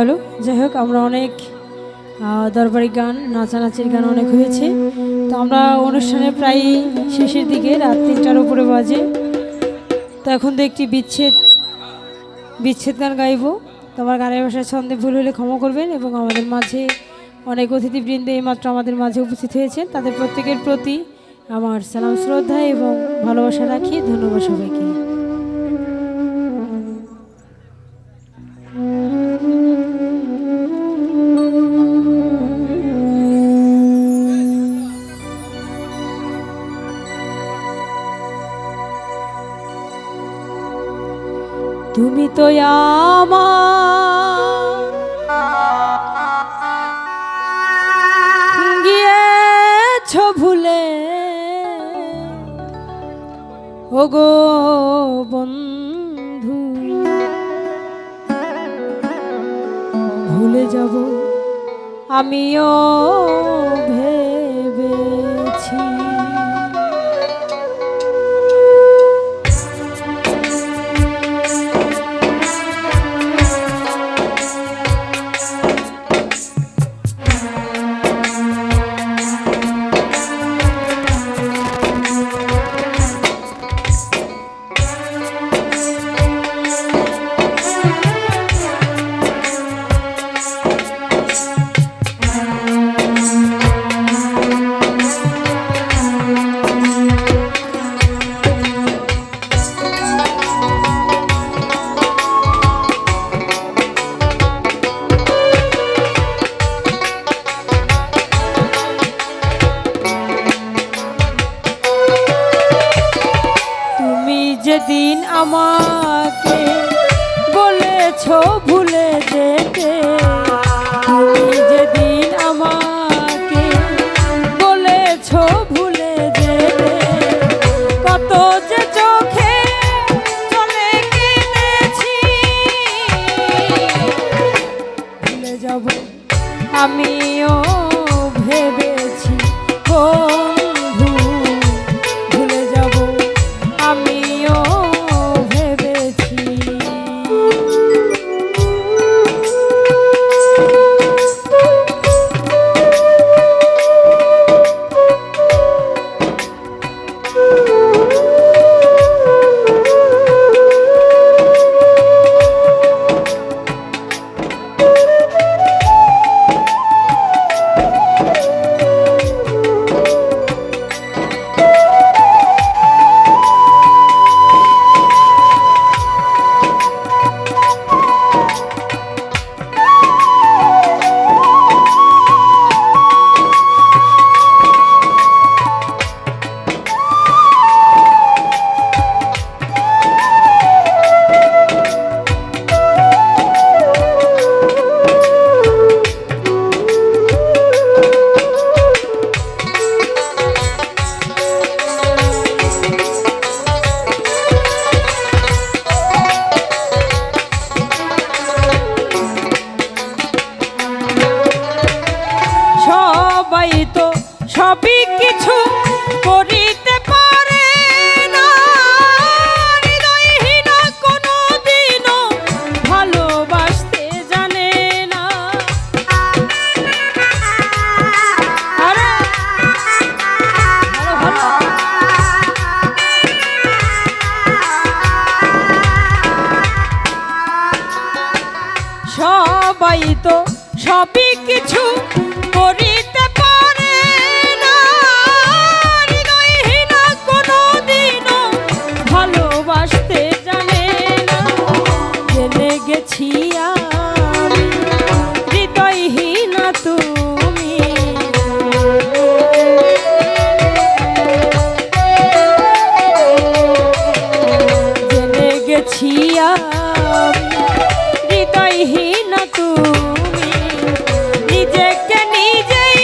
Hello, যাই হোক আমরা অনেক দরবারি গান নাচানাচির গান অনেক হয়েছে। তো আমরা অনুষ্ঠানের প্রায় শেষের দিকে, রাত 3টার উপরে বাজে। তো এখন তো একটি বিচ্ছেদ বিচ্ছেদ গান গাইব। তো আমার গানের ভাষায় ছন্দে ভুল হলে ক্ষমা করবেন। এবং আমাদের মাঝে অনেক অতিথিবৃন্দ এইমাত্র আমাদের মাঝে উপস্থিত হয়েছেন, তাদের প্রত্যেকের প্রতি আমার সালাম শ্রদ্ধা এবং ভালোবাসা রাখি। ধন্যবাদ সবাইকে। তুমি তো আমার গিয়েছ ভুলে, ও গো বন্ধু, ভুলে যাব আমিও ভেবেছি। যেদিন আমাকে বলেছ ভুলে যেতে, তুমি যেদিন আমাকে বলেছ ভুলে যেতে, কত যে চোখে চলে কেঁদেছি, ভুলে যাব আমিও ভেবেছি। বন্ধু, ভুলে যাব আমিও ভেবেছি। সবই কিছু করিতে পারে না, হৃদয়হীন কোনো দিনও ভালোবাসতে জানে না। সবাই তো সবই কিছু করিতে পারে না, হৃদয়হীন কোনো দিনও ভালোবাসতে জানে না। জেনে গেছি আমি হৃদয়হীন তুমি, জেনে গেছি আমি হৃদয়হীন তুমি, নিজেকে নিজেই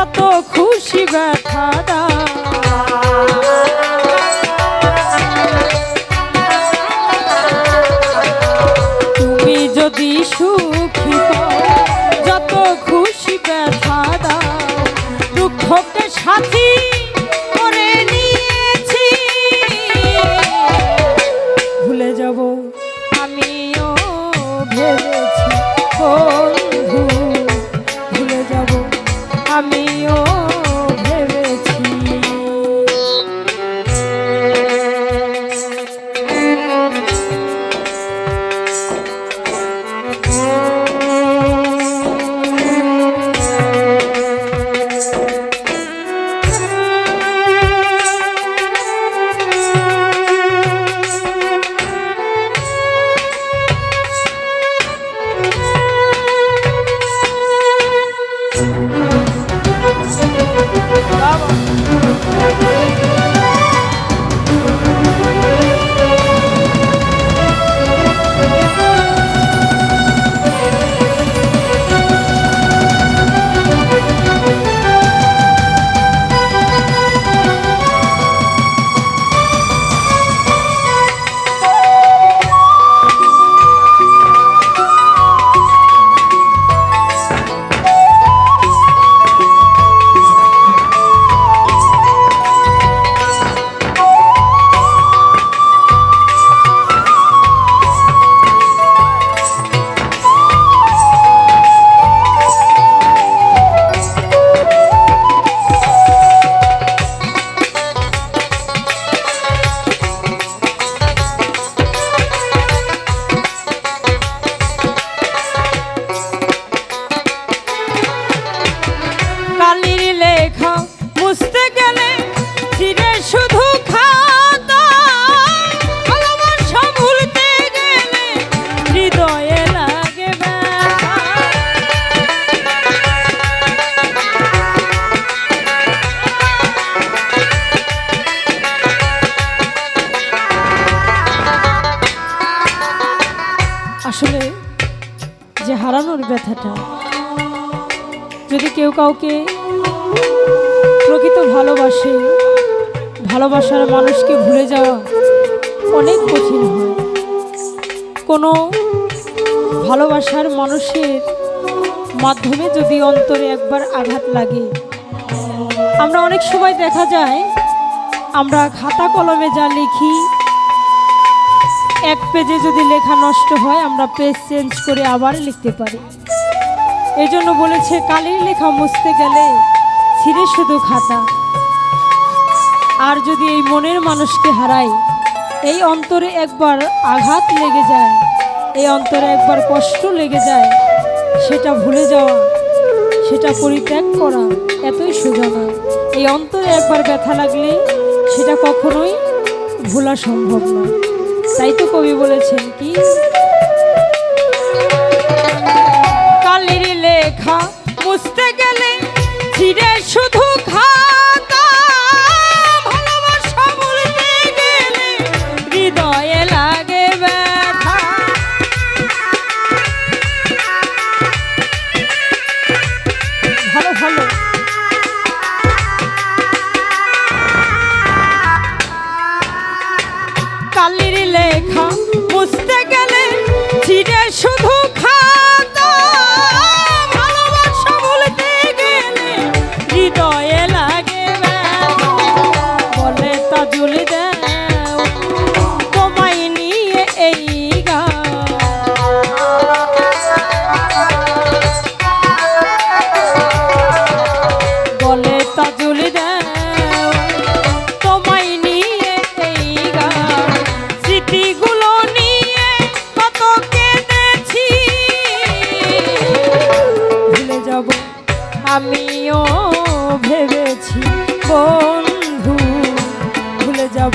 যত খুশি ব্যথা দাও। তুমি যদি সুখী পাও যত খুশি ব্যথা দাও। দুঃখকে সাথী করে নিয়েছি, ভুলে যাব আমিও ভেবেছি বন্ধু, ভুলে যাব আমিও ভেবেছি। আসলে যে হারানোর ব্যথাটা, যদি কেউ কাউকে প্রকৃত ভালোবাসে, ভালোবাসার মানুষকে ভুলে যাওয়া অনেক কঠিন হয়। কোনো ভালোবাসার মানুষের মাধ্যমে যদি অন্তরে একবার আঘাত লাগে, আমরা অনেক সময় দেখা যায় আমরা খাতা কলমে যা লিখি, এক পেজে যদি লেখা নষ্ট হয় আমরা পেজ চেঞ্জ করে আবার লিখতে পারি। এই জন্য বলেছে কালির লেখা মুছতে গেলে ছিঁড়ে শুধু খাতা। আর যদি এই মনের মানুষকে হারাই, এই অন্তরে একবার আঘাত লেগে যায়, এই অন্তরে একবার কষ্ট লেগে যায়, সেটা ভুলে যাওয়া, সেটা পরিত্যাগ করা এতই সোজা নয়। এই অন্তরে একবার ব্যথা লাগলে সেটা কখনোই ভোলা সম্ভব নয়। তাই তো কবি বলেছেন কি, কালির লেখা মুছতে গেলে ছিঁড়ে শুধু খাতা, ভালোবাসা বলতে গেলে হৃদয়ে লাগে ব্যথা। ভালো ভালো কালির লেখা মুছতে গেলে ছিঁড়ে শুধু খাতা, ভালোবাসা বলতে গেলে হৃদয়ে লাগে ব্যথা। বলে তাজুল দাও তোমায় নিয়ে এই গান, বলে তাজুল দাও তোমায় নিয়ে এই গান। স্মৃতিগুলো নিয়ে কত কেঁদেছি, ভুলে যাব আমিও ভেবেছি বন্ধু, ভুলে যাব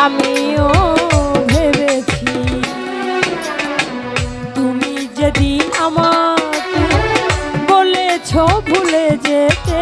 আমিও ভেবেছি। তুমি যেদিন আমাকে বলেছ ভুলে যেতে,